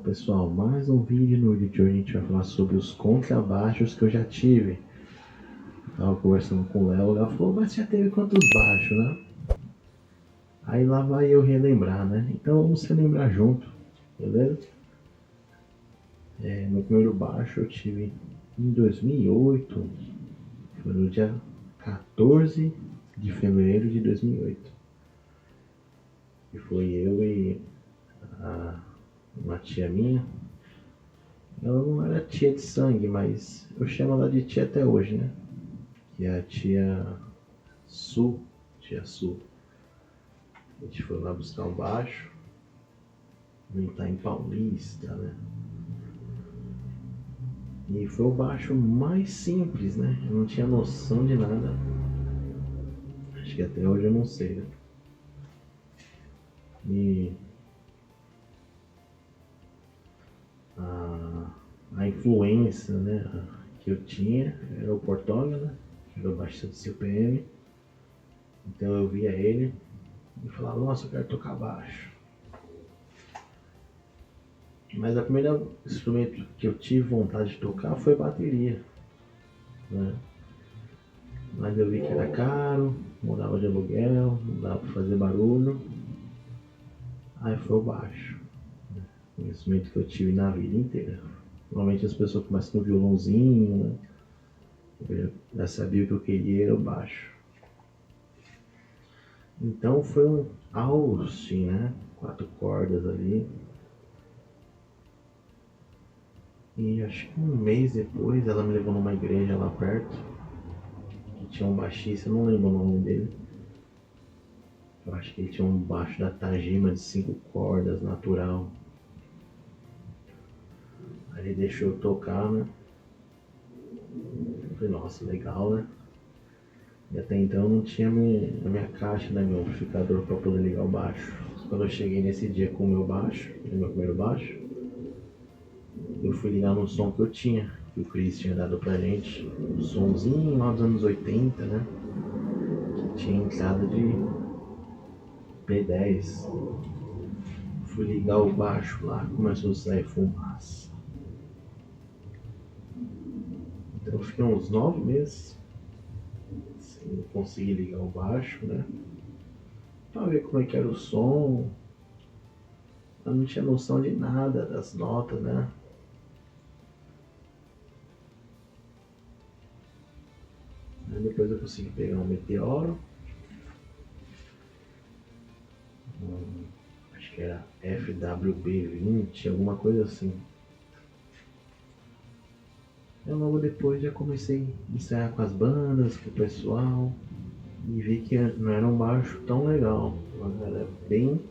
pessoal, mais um vídeo. No vídeo de hoje a gente vai falar sobre os contrabaixos que eu já tive. Eu tava conversando com o Léo falou, mas você já teve quantos baixos, né? Aí lá vai eu relembrar, né? Então vamos relembrar junto, beleza? Meu primeiro baixo eu tive em 2008, foi no dia 14 de fevereiro de 2008. E foi eu e uma tia minha. Ela não era tia de sangue, mas eu chamo ela de tia até hoje, né? Que é a tia Su. A gente foi lá buscar um baixo. A gente tá em Paulista, né? E foi o baixo mais simples, né? Eu não tinha noção de nada. Acho que até hoje eu não sei, né? E a influência, né, que eu tinha era o Portoga, né? Que era o baixista do CPM. Então eu via ele e falava, nossa, eu quero tocar baixo. Mas o primeiro instrumento que eu tive vontade de tocar foi bateria, né? Mas eu vi que era caro, morava de aluguel, não dava pra fazer barulho. Aí foi o baixo, né? O instrumento que eu tive na vida inteira. Normalmente as pessoas começam no violãozinho, né? Eu já sabia o que eu queria, era o baixo. Então foi um Austin, né? 4 cordas ali. E acho que um mês depois ela me levou numa igreja lá perto, que tinha um baixista, eu não lembro o nome dele. Eu acho que ele tinha um baixo da Tajima de 5 cordas, natural. Aí ele deixou eu tocar, né? Eu falei, nossa, legal, né? E até então eu não tinha a minha caixa, né? Meu amplificador para poder ligar o baixo. Quando eu cheguei nesse dia com o meu baixo, o meu primeiro baixo, eu fui ligar no som que eu tinha, que o Chris tinha dado pra gente. Um somzinho lá dos anos 80, né? Que tinha entrada de P10. Fui ligar o baixo lá, começou a sair fumaça. Então eu fiquei uns 9 meses sem conseguir ligar o baixo, né? Pra ver como é que era o som. Eu não tinha noção de nada das notas, né? Aí depois eu consegui pegar um Meteoro. Acho que era FWB20, alguma coisa assim. Eu logo depois já comecei a ensaiar com as bandas, com o pessoal. E vi que não era um baixo tão legal. Mas era bem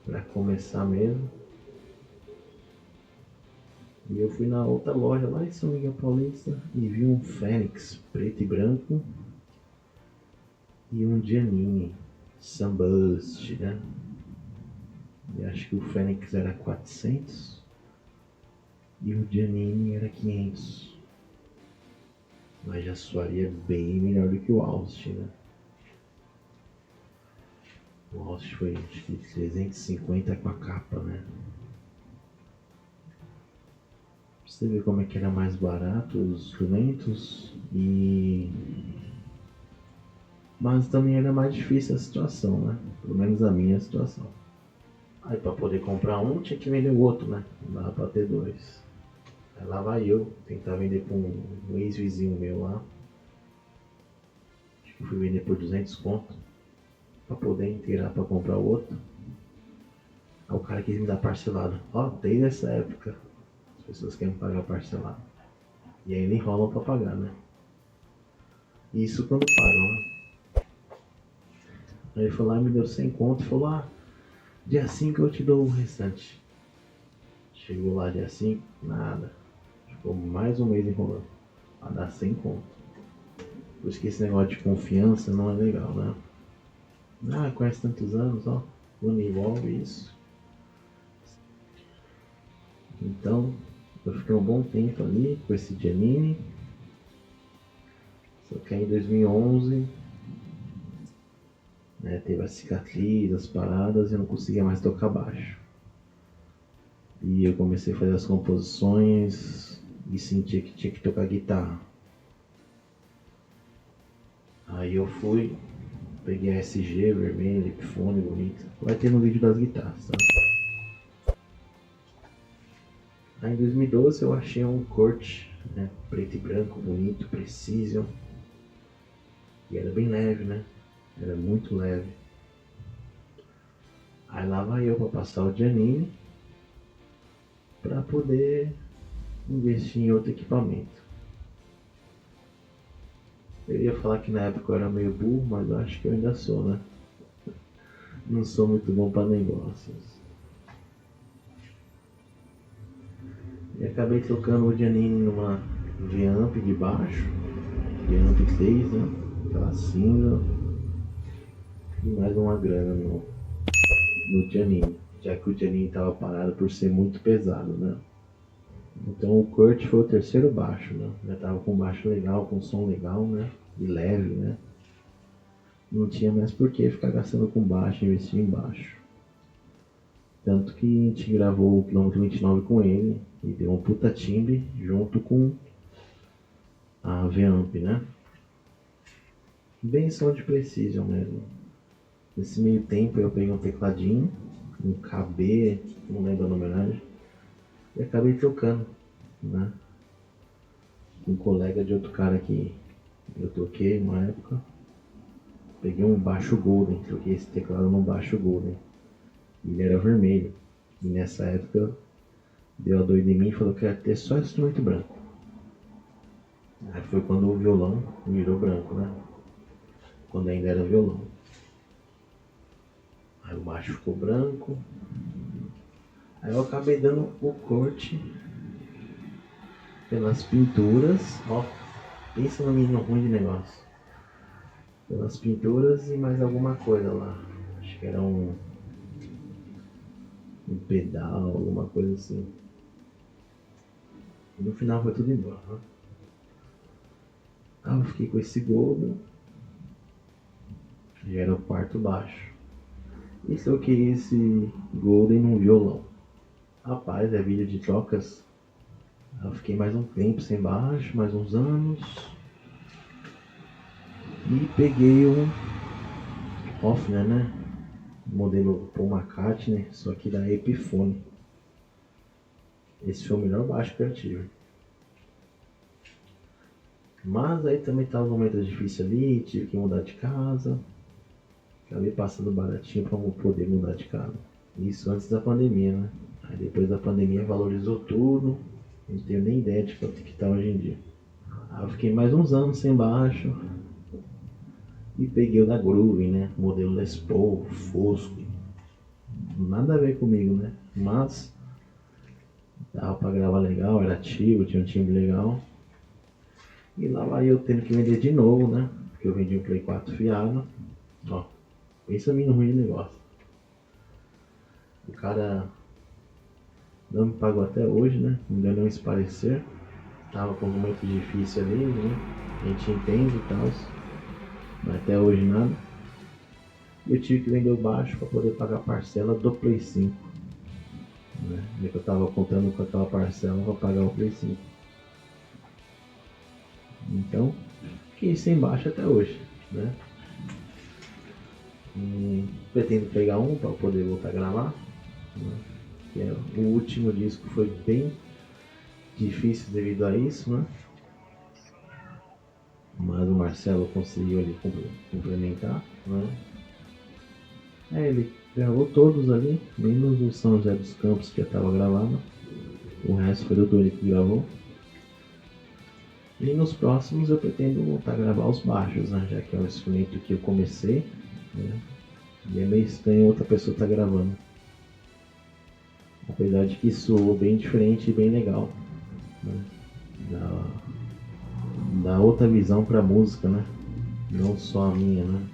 pra começar mesmo. E eu fui na outra loja lá em São Miguel Paulista e vi um Fênix preto e branco e um Giannini Sunburst, né? E acho que o Fênix era 400 e o Giannini era 500. Mas já soaria bem melhor do que o Austin, né? O Austin foi acho que 350 com a capa, né? Você vê como é que era mais barato os instrumentos mas também era mais difícil a situação, né? Pelo menos a minha situação. Aí pra poder comprar um tinha que vender o outro, né? Não dava pra ter dois. Aí lá vai eu tentar vender pra um ex-vizinho meu lá. Acho que eu fui vender por 200 conto. Pra poder inteirar pra comprar o outro. Aí o cara quis me dar parcelado. Ó, desde essa época as pessoas querem pagar parcelado. E ainda enrolam pra pagar, né? Isso quando pagam, né? Aí ele foi lá e me deu 100 conto e falou, dia 5 eu te dou o restante. Chegou lá dia 5, nada. Ficou mais um mês enrolando. Pra dar 100 conto. Por isso que esse negócio de confiança não é legal, né? Conhece tantos anos, ó. Não envolve isso. Então, eu fiquei um bom tempo ali com esse Giannini. Só que aí em 2011, né, teve a cicatriz, as paradas e eu não conseguia mais tocar baixo. E eu comecei a fazer as composições e senti que tinha que tocar guitarra. Aí eu fui, peguei a SG vermelha, Epiphone bonita. Vai ter no vídeo das guitarras, tá? Aí em 2012 eu achei um corte, né, preto e branco, bonito, Precision. E era bem leve, né? Era muito leve. Aí lá vai eu pra passar o Giannini pra poder investir em outro equipamento. Eu ia falar que na época eu era meio burro, mas eu acho que eu ainda sou, né? Não sou muito bom para negócios. E acabei trocando o Giannini numa Viamp de baixo, Viamp 6, né? Aquela cinza. E mais uma grana no Giannini, já que o Giannini estava parado por ser muito pesado, né? Então o Kurt foi o terceiro baixo, né? Já tava com baixo legal, com som legal, né? E leve, né? Não tinha mais por que ficar gastando com baixo, investir em baixo. Tanto que a gente gravou o quilômetro 29 com ele e deu um puta timbre junto com a Viamp, né? Bem som de Precision mesmo. Nesse meio tempo eu peguei um tecladinho, um KB, não lembro a numeragem, e acabei trocando, né? Um colega de outro cara que eu toquei uma época. Peguei um baixo Golden, troquei esse teclado num baixo Golden. Ele era vermelho. E nessa época deu a doida em mim e falou que ia ter só instrumento branco. Aí foi quando o violão virou branco, né? Quando ainda era violão. Aí o baixo ficou branco. Aí eu acabei dando o corte pelas pinturas. Ó, pensa no menino ruim de negócio. Pelas pinturas e mais alguma coisa lá. Acho que era um pedal, alguma coisa assim. E no final foi tudo embora, né? Aí eu fiquei com esse Golden. Já era o quarto baixo. E troquei esse Golden num violão. Rapaz, é vídeo de trocas. Eu fiquei mais um tempo sem baixo, mais uns anos. E peguei um Hofner, né? Modelo Paul McCartney, só que da Epiphone. Esse foi o melhor baixo que eu tive. Mas aí também tava um momento difícil ali, tive que mudar de casa. Acabei passando baratinho para poder mudar de casa. Isso antes da pandemia, né? Aí depois da pandemia valorizou tudo. Não tenho nem ideia de quanto que tá hoje em dia. Aí eu fiquei mais uns anos sem baixo. E peguei o da Groove, né? Modelo Les Paul, fosco. Nada a ver comigo, né? Mas dava pra gravar legal, era ativo, tinha um timbre legal. E lá vai eu tendo que vender de novo, né? Porque eu vendi um Play 4 fiado. Ó, pensa em mim no ruim de negócio. O cara não me pagou até hoje, né? Não deu nenhum esparecer. Tava com um momento difícil ali, né? A gente entende e tal. Mas até hoje nada. E eu tive que vender o baixo para poder pagar a parcela do Play 5. Né? E eu tava contando com aquela parcela para pagar o Play 5. Então, fiquei sem baixo até hoje, né? E pretendo pegar um para poder voltar a gravar, né? Que é, o último disco foi bem difícil devido a isso, né? Mas o Marcelo conseguiu ali complementar, né? Ele gravou todos ali, menos o São José dos Campos que já estava gravado. O resto foi o Dori que gravou. E nos próximos eu pretendo voltar a gravar os baixos, né? Já que é um instrumento que eu comecei, né? E é meio estranho outra pessoa estar gravando. Apesar de que soou bem diferente e bem legal, né? Dá outra visão pra música, né? Não só a minha, né?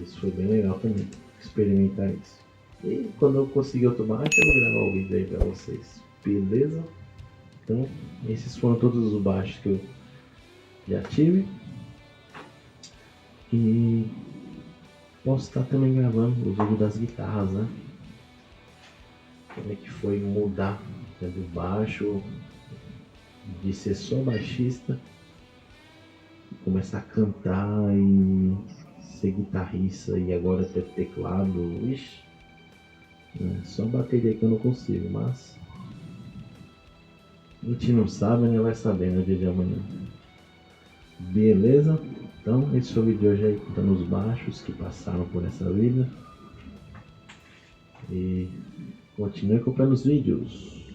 Isso foi bem legal também, experimentar isso. E quando eu conseguir outro baixo, eu vou gravar o vídeo aí pra vocês, beleza? Então, esses foram todos os baixos que eu já tive. E posso estar também gravando o vídeo das guitarras, né? como é que foi mudar, né, do baixo, de ser só baixista, começar a cantar e ser guitarrista e agora ter teclado. Ixi, né, só bateria que eu não consigo, mas a gente não sabe, né? Vai saber no dia de amanhã. Beleza? Então, esse foi o vídeo de hoje aí, contando os baixos que passaram por essa vida. E continue acompanhando os vídeos.